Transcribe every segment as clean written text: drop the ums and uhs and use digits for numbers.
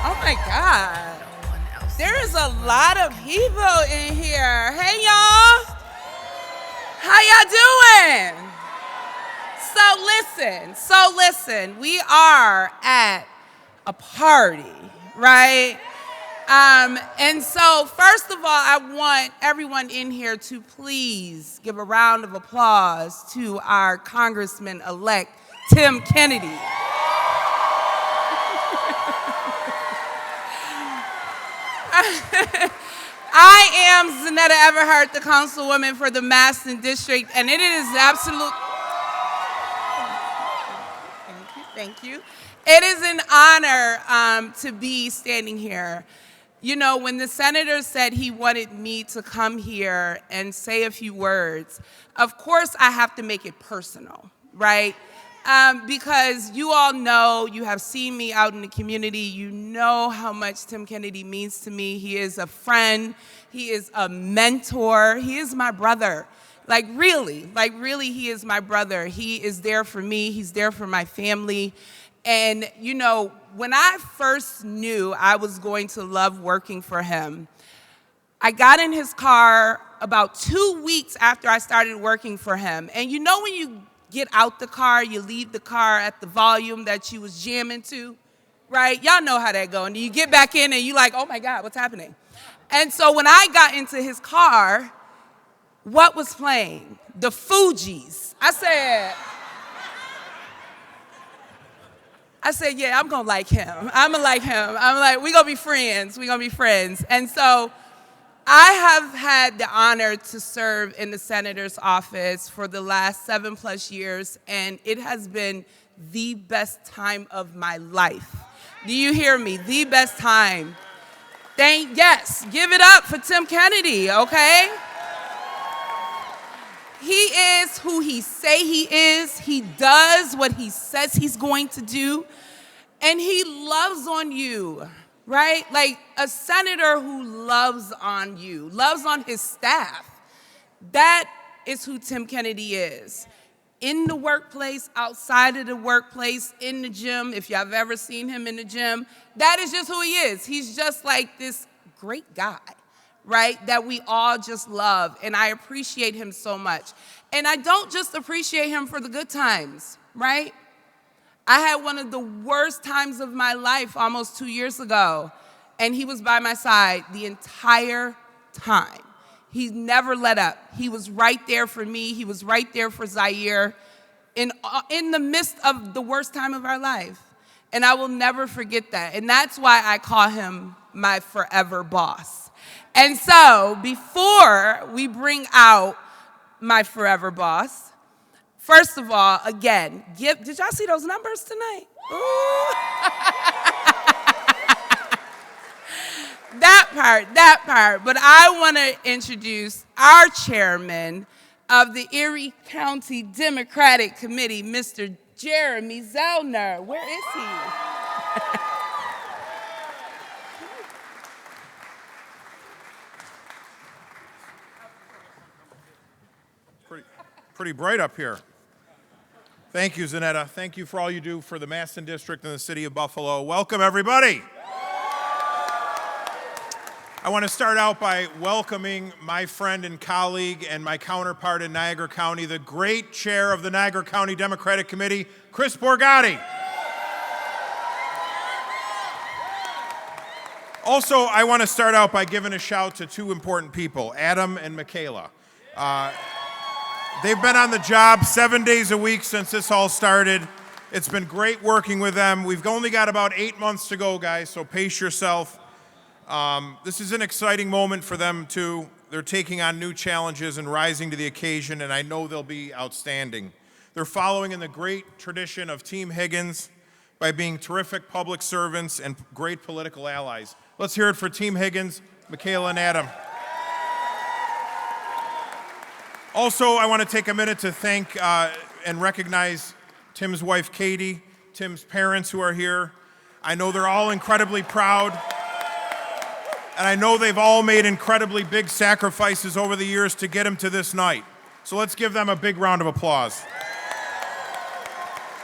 Oh my God. There is a lot of people in here. Hey y'all. How y'all doing? So listen, we are at a party, right? And so first of all, I want everyone in here to please give a round of applause to our Congressman-elect, Tim Kennedy. I am Zanetta Everhart, the councilwoman for the Maston District, and it is absolute. Thank you. It is an honor to be standing here. You know, when the senator said he wanted me to come here and say a few words, of course I have to make it personal, right? Because you all know, you have seen me out in the community, you know how much Tim Kennedy means to me. He is a friend, he is a mentor, he is my brother. Like really, he is my brother. He is there for me, he's there for my family. And you know, when I first knew I was going to love working for him, I got in his car about 2 weeks after I started working for him. And you know when you get out the car, you leave the car at the volume that you was jamming to, right? Y'all know how that goes. And you get back in and you like, oh my God, what's happening? And so when I got into his car, what was playing? The Fugees. I said, yeah, I'm gonna like him. I'm like, we gonna be friends. And so I have had the honor to serve in the senator's office for the last 7+ years, and it has been the best time of my life. Do you hear me? The best time. Yes, give it up for Tim Kennedy, okay? He is who he say he is. He does what he says he's going to do, and he loves on you. Right? Like a senator who loves on you, loves on his staff. That is who Tim Kennedy is. In the workplace, outside of the workplace, in the gym, if y'all have ever seen him in the gym, that is just who he is. He's just like this great guy, right? That we all just love, and I appreciate him so much. And I don't just appreciate him for the good times, right? I had one of the worst times of my life almost 2 years ago, and he was by my side the entire time. He never let up. He was right there for me. He was right there for Zaire in the midst of the worst time of our life. And I will never forget that. And that's why I call him my forever boss. And so before we bring out my forever boss, first of all, again, did y'all see those numbers tonight? That part. But I want to introduce our chairman of the Erie County Democratic Committee, Mr. Jeremy Zellner. Where is he? Pretty bright up here. Thank you, Zanetta. Thank you for all you do for the Maston District and the city of Buffalo. Welcome, everybody. I want to start out by welcoming my friend and colleague and my counterpart in Niagara County, the great chair of the Niagara County Democratic Committee, Chris Borgatti. Also, I want to start out by giving a shout to two important people, Adam and Michaela. They've been on the job 7 days a week since this all started. It's been great working with them. We've only got about 8 months to go, guys, so pace yourself. This is an exciting moment for them, too. They're taking on new challenges and rising to the occasion, and I know they'll be outstanding. They're following in the great tradition of Team Higgins by being terrific public servants and great political allies. Let's hear it for Team Higgins, Michaela and Adam. Also, I want to take a minute to thank and recognize Tim's wife, Katie, Tim's parents who are here. I know they're all incredibly proud, and I know they've all made incredibly big sacrifices over the years to get him to this night. So let's give them a big round of applause.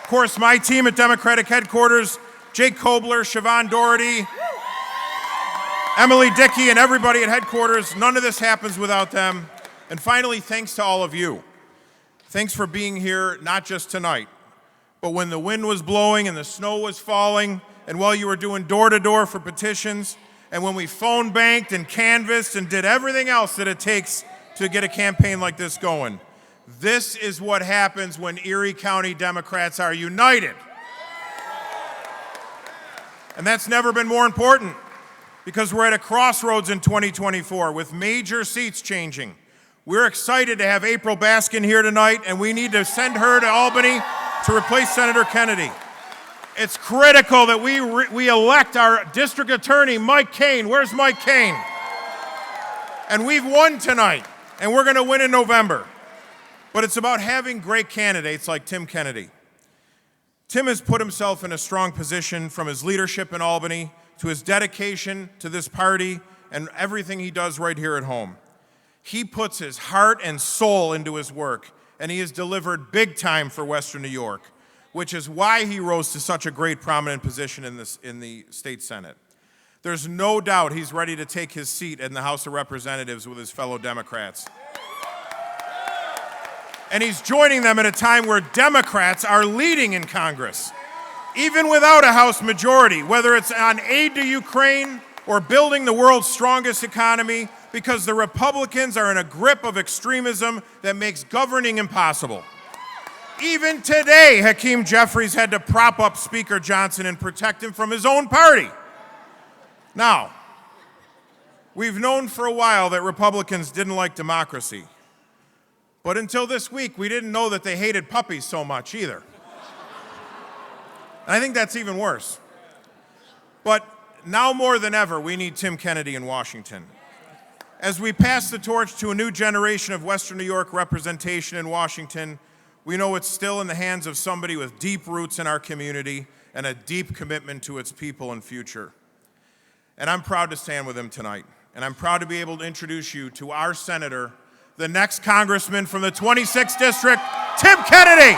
Of course, my team at Democratic headquarters, Jake Kobler, Siobhan Doherty, Emily Dickey and everybody at headquarters. None of this happens without them. And finally, thanks to all of you. Thanks for being here, not just tonight, but when the wind was blowing and the snow was falling, and while you were doing door-to-door for petitions, and when we phone banked and canvassed and did everything else that it takes to get a campaign like this going. This is what happens when Erie County Democrats are united. And that's never been more important, because we're at a crossroads in 2024 with major seats changing. We're excited to have April Baskin here tonight, and we need to send her to Albany to replace Senator Kennedy. It's critical that we elect our district attorney, Mike Kane. Where's Mike Kane? And we've won tonight, and we're going to win in November. But it's about having great candidates like Tim Kennedy. Tim has put himself in a strong position, from his leadership in Albany to his dedication to this party and everything he does right here at home. He puts his heart and soul into his work, and he has delivered big time for Western New York, which is why he rose to such a great prominent position in the state Senate. There's no doubt he's ready to take his seat in the House of Representatives with his fellow Democrats. And he's joining them at a time where Democrats are leading in Congress. Even without a House majority, whether it's on aid to Ukraine or building the world's strongest economy, because the Republicans are in a grip of extremism that makes governing impossible. Even today, Hakeem Jeffries had to prop up Speaker Johnson and protect him from his own party. Now, we've known for a while that Republicans didn't like democracy. But until this week, we didn't know that they hated puppies so much either. And I think that's even worse. But now more than ever, we need Tim Kennedy in Washington. As we pass the torch to a new generation of Western New York representation in Washington, we know it's still in the hands of somebody with deep roots in our community and a deep commitment to its people and future. And I'm proud to stand with him tonight. And I'm proud to be able to introduce you to our senator, the next congressman from the 26th District, Tim Kennedy.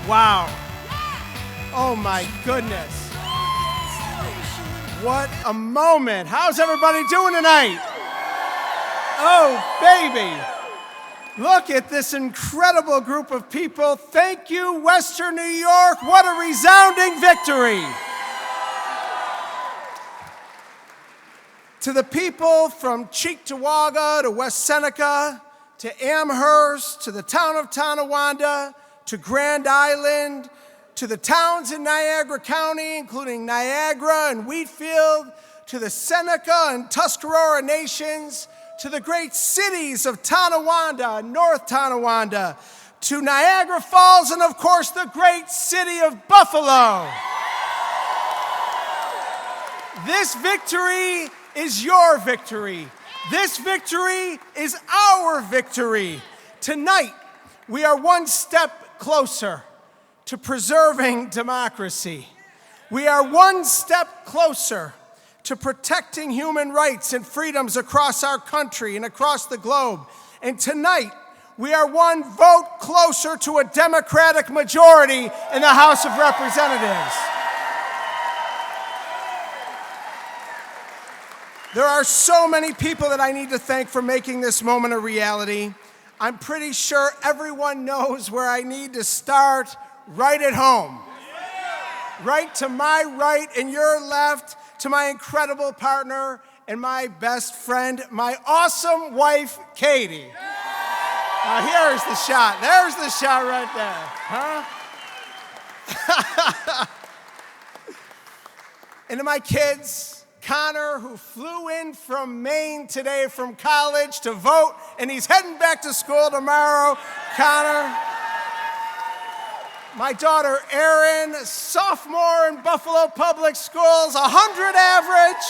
Wow. Oh my goodness. What a moment. How's everybody doing tonight? Oh, baby. Look at this incredible group of people. Thank you, Western New York. What a resounding victory. To the people from Cheektowaga to West Seneca, to Amherst, to the town of Tonawanda, to Grand Island, to the towns in Niagara County, including Niagara and Wheatfield, to the Seneca and Tuscarora nations, to the great cities of Tonawanda and North Tonawanda, to Niagara Falls, and of course the great city of Buffalo. This victory is your victory. This victory is our victory. Tonight, we are one step closer to preserving democracy. We are one step closer to protecting human rights and freedoms across our country and across the globe. And tonight, we are one vote closer to a Democratic majority in the House of Representatives. There are so many people that I need to thank for making this moment a reality. I'm pretty sure everyone knows where I need to start, right at home. Right to my right and your left, to my incredible partner and my best friend, my awesome wife, Katie. Now here's the shot. There's the shot right there. Huh? And to my kids, Connor, who flew in from Maine today from college to vote, and he's heading back to school tomorrow. Connor. My daughter, Erin, sophomore in Buffalo Public Schools, 100 average.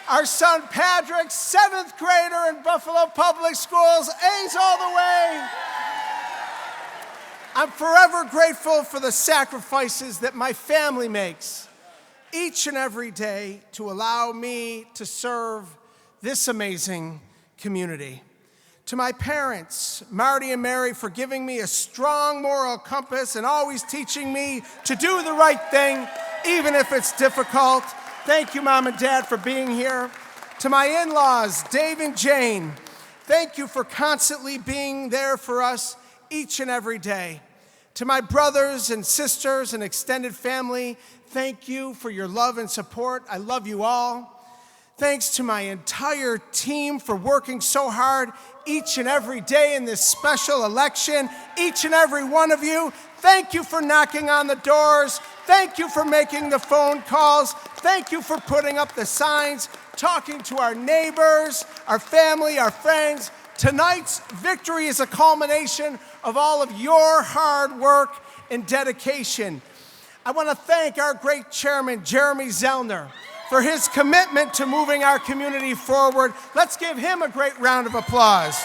Our son, Patrick, 7th grader in Buffalo Public Schools, A's all the way. I'm forever grateful for the sacrifices that my family makes each and every day to allow me to serve this amazing community. To my parents, Marty and Mary, for giving me a strong moral compass and always teaching me to do the right thing, even if it's difficult. Thank you, Mom and Dad, for being here. To my in-laws, Dave and Jane, thank you for constantly being there for us each and every day. To my brothers and sisters and extended family, thank you for your love and support. I love you all. Thanks to my entire team for working so hard each and every day in this special election. Each and every one of you, thank you for knocking on the doors. Thank you for making the phone calls. Thank you for putting up the signs, talking to our neighbors, our family, our friends. Tonight's victory is a culmination of all of your hard work and dedication. I want to thank our great chairman, Jeremy Zellner, for his commitment to moving our community forward. Let's give him a great round of applause.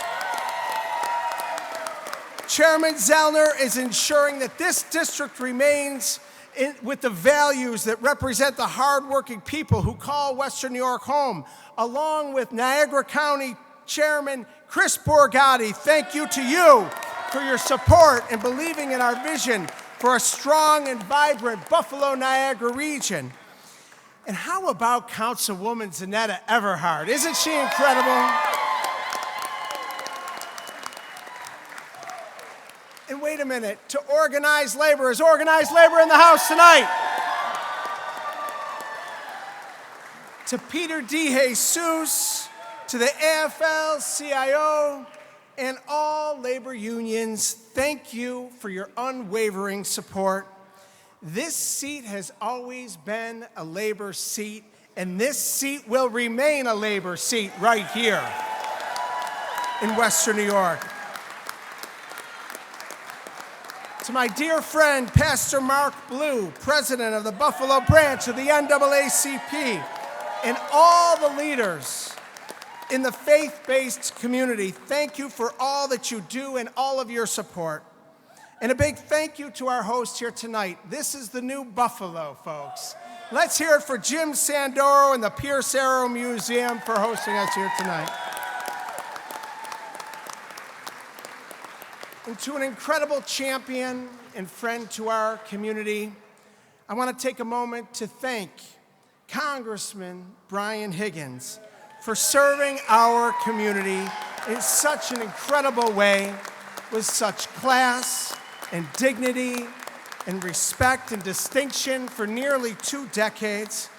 Chairman Zellner is ensuring that this district remains with the values that represent the hardworking people who call Western New York home, along with Niagara County Chairman Chris Borgatti. Thank you to you for your support and believing in our vision for a strong and vibrant Buffalo-Niagara region. And how about Councilwoman Zanetta Everhart? Isn't she incredible? And wait a minute, to organized labor. Is organized labor in the house tonight? To Peter DeJesus, to the AFL-CIO, and all labor unions, thank you for your unwavering support. This seat has always been a labor seat, and this seat will remain a labor seat right here in Western New York. To my dear friend, Pastor Mark Blue, president of the Buffalo branch of the NAACP, and all the leaders in the faith-based community, thank you for all that you do and all of your support. And a big thank you to our host here tonight. This is the new Buffalo, folks. Let's hear it for Jim Sandoro and the Pierce Arrow Museum for hosting us here tonight. And to an incredible champion and friend to our community, I want to take a moment to thank Congressman Brian Higgins for serving our community in such an incredible way, with such class and dignity and respect and distinction for nearly 2 decades.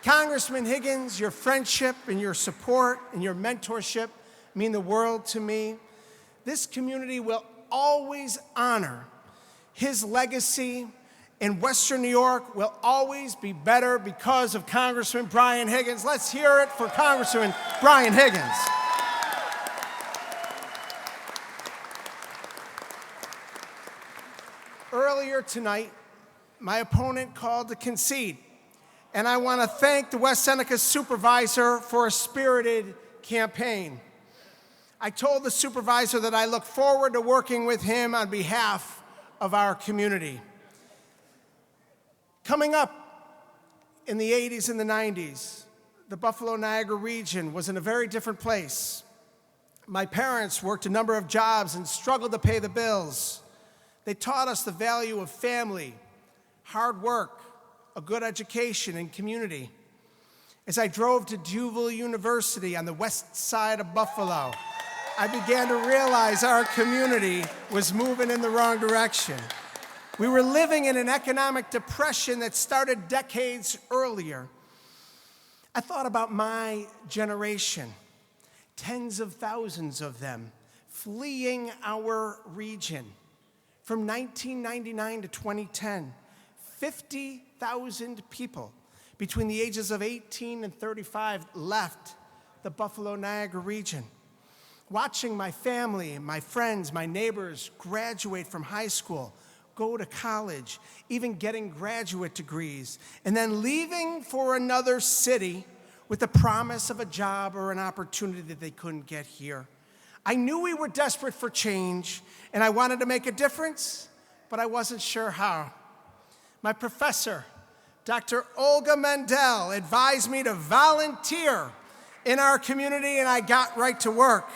Congressman Higgins, your friendship and your support and your mentorship mean the world to me. This community will always honor his legacy, and Western New York will always be better because of Congressman Brian Higgins. Let's hear it for Congressman Brian Higgins. Earlier tonight, my opponent called to concede, and I want to thank the West Seneca supervisor for a spirited campaign. I told the supervisor that I look forward to working with him on behalf of our community. Coming up in the 80s and the 90s, the Buffalo-Niagara region was in a very different place. My parents worked a number of jobs and struggled to pay the bills. They taught us the value of family, hard work, a good education, and community. As I drove to Duval University on the west side of Buffalo, I began to realize our community was moving in the wrong direction. We were living in an economic depression that started decades earlier. I thought about my generation, tens of thousands of them fleeing our region. From 1999 to 2010, 50,000 people between the ages of 18 and 35 left the Buffalo-Niagara region. Watching my family, my friends, my neighbors graduate from high school, go to college, even getting graduate degrees, and then leaving for another city with the promise of a job or an opportunity that they couldn't get here. I knew we were desperate for change, and I wanted to make a difference, but I wasn't sure how. My professor, Dr. Olga Mendel, advised me to volunteer in our community, and I got right to work.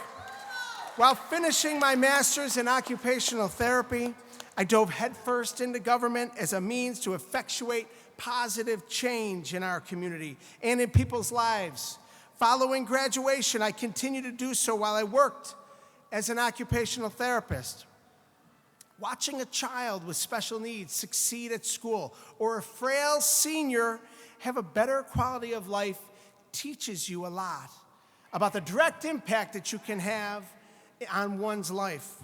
While finishing my master's in occupational therapy, I dove headfirst into government as a means to effectuate positive change in our community and in people's lives. Following graduation, I continued to do so while I worked as an occupational therapist. Watching a child with special needs succeed at school or a frail senior have a better quality of life teaches you a lot about the direct impact that you can have on one's life.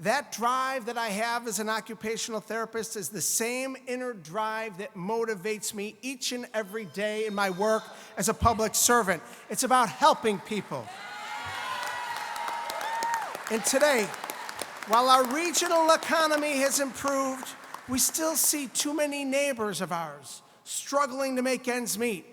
That drive that I have as an occupational therapist is the same inner drive that motivates me each and every day in my work as a public servant. It's about helping people. And today, while our regional economy has improved, we still see too many neighbors of ours struggling to make ends meet.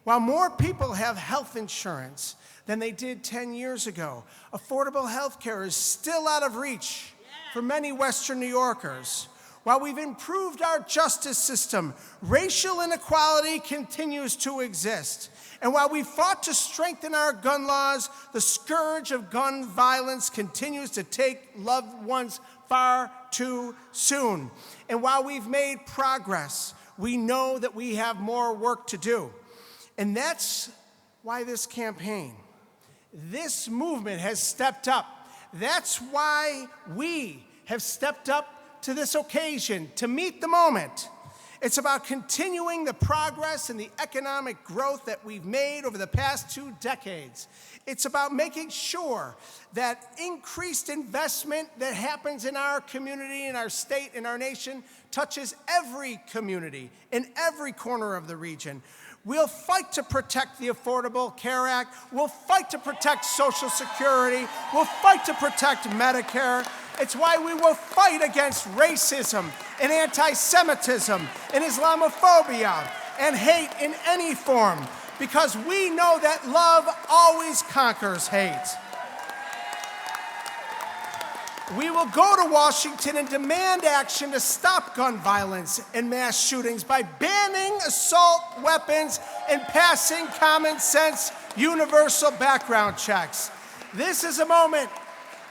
While more people have health insurance than they did 10 years ago, affordable health care is still out of reach for many Western New Yorkers. While we've improved our justice system, racial inequality continues to exist. And while we fought to strengthen our gun laws, the scourge of gun violence continues to take loved ones far too soon. And while we've made progress, we know that we have more work to do. And that's why this campaign, this movement has stepped up. That's why we have stepped up to this occasion to meet the moment. It's about continuing the progress and the economic growth that we've made over the past 2 decades. It's about making sure that increased investment that happens in our community, in our state, in our nation, touches every community in every corner of the region. We'll fight to protect the Affordable Care Act. We'll fight to protect Social Security. We'll fight to protect Medicare. It's why we will fight against racism and anti-Semitism and Islamophobia and hate in any form, because we know that love always conquers hate. We will go to Washington and demand action to stop gun violence and mass shootings by banning assault weapons and passing common sense universal background checks. This is a moment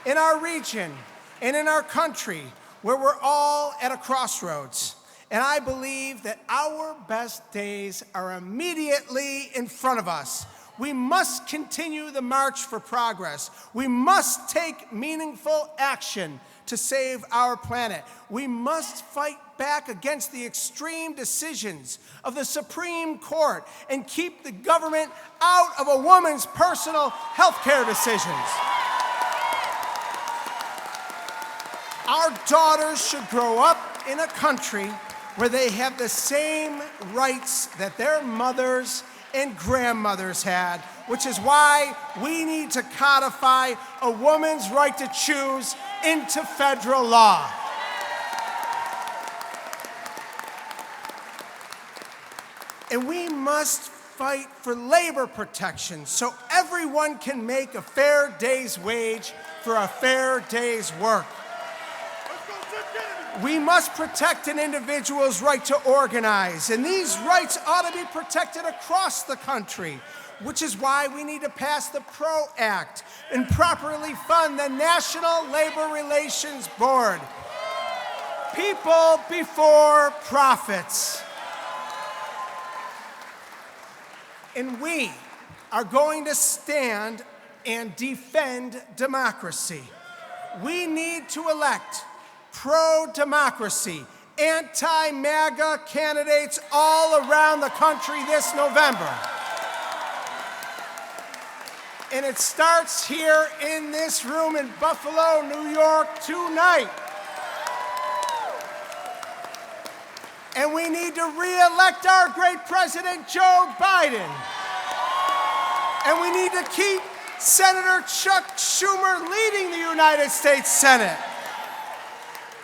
in our region and in our country where we're all at a crossroads. And I believe that our best days are immediately in front of us. We must continue the march for progress. We must take meaningful action to save our planet. We must fight back against the extreme decisions of the Supreme Court and keep the government out of a woman's personal health care decisions. Our daughters should grow up in a country where they have the same rights that their mothers and grandmothers had, which is why we need to codify a woman's right to choose into federal law. And we must fight for labor protection so everyone can make a fair day's wage for a fair day's work. We must protect an individual's right to organize, and these rights ought to be protected across the country, which is why we need to pass the PRO Act and properly fund the National Labor Relations Board. People before profits. And we are going to stand and defend democracy. We need to elect pro-democracy, anti-MAGA candidates all around the country this November. And it starts here in this room in Buffalo, New York tonight. And we need to re-elect our great president, Joe Biden. And we need to keep Senator Chuck Schumer leading the United States Senate.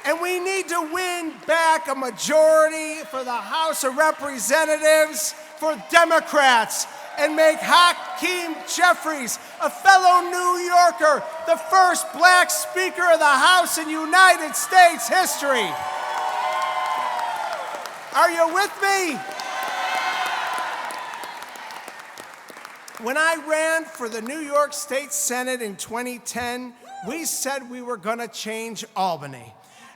And we need to win back a majority for the House of Representatives for Democrats and make Hakeem Jeffries, a fellow New Yorker, the first black Speaker of the House in United States history. Are you with me? When I ran for the New York State Senate in 2010, we said we were going to change Albany.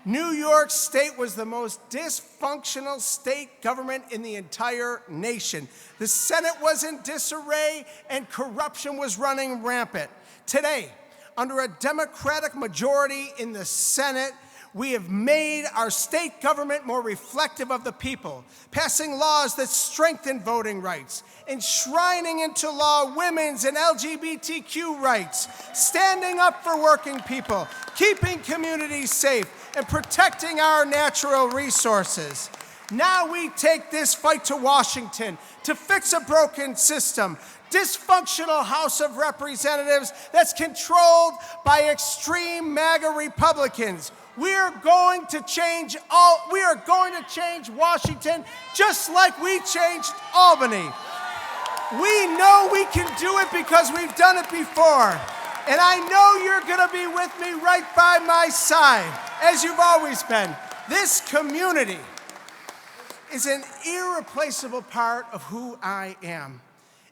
New York State was the most dysfunctional state government in the entire nation. The Senate was in disarray and corruption was running rampant. Today, under a Democratic majority in the Senate, we have made our state government more reflective of the people, passing laws that strengthen voting rights, enshrining into law women's and LGBTQ rights, standing up for working people, keeping communities safe, and protecting our natural resources. Now we take this fight to Washington to fix a broken system, dysfunctional House of Representatives that's controlled by extreme MAGA Republicans. We are going to change Washington just like we changed Albany. We know we can do it because we've done it before. And I know you're going to be with me right by my side, as you've always been. This community is an irreplaceable part of who I am.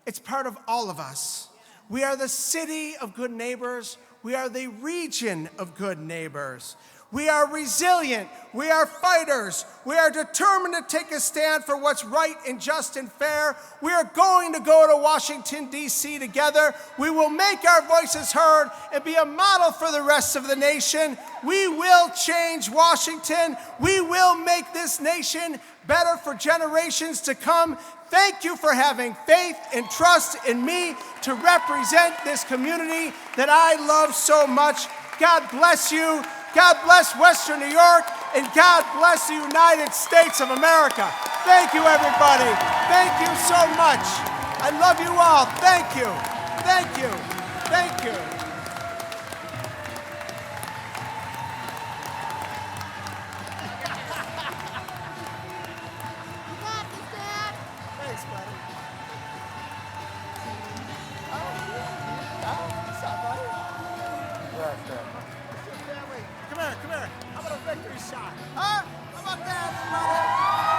It's part of all of us. We are the city of good neighbors. We are the region of good neighbors. We are resilient. We are fighters. We are determined to take a stand for what's right and just and fair. We are going to go to Washington, D.C. together. We will make our voices heard and be a model for the rest of the nation. We will change Washington. We will make this nation better for generations to come. Thank you for having faith and trust in me to represent this community that I love so much. God bless you. God bless Western New York, and God bless the United States of America. Thank you, everybody. Thank you so much. I love you all. Thank you. Thank you. Thank you. Thanks, buddy. What's up, buddy? Come here. How about a victory shot? Huh? How about that, everybody?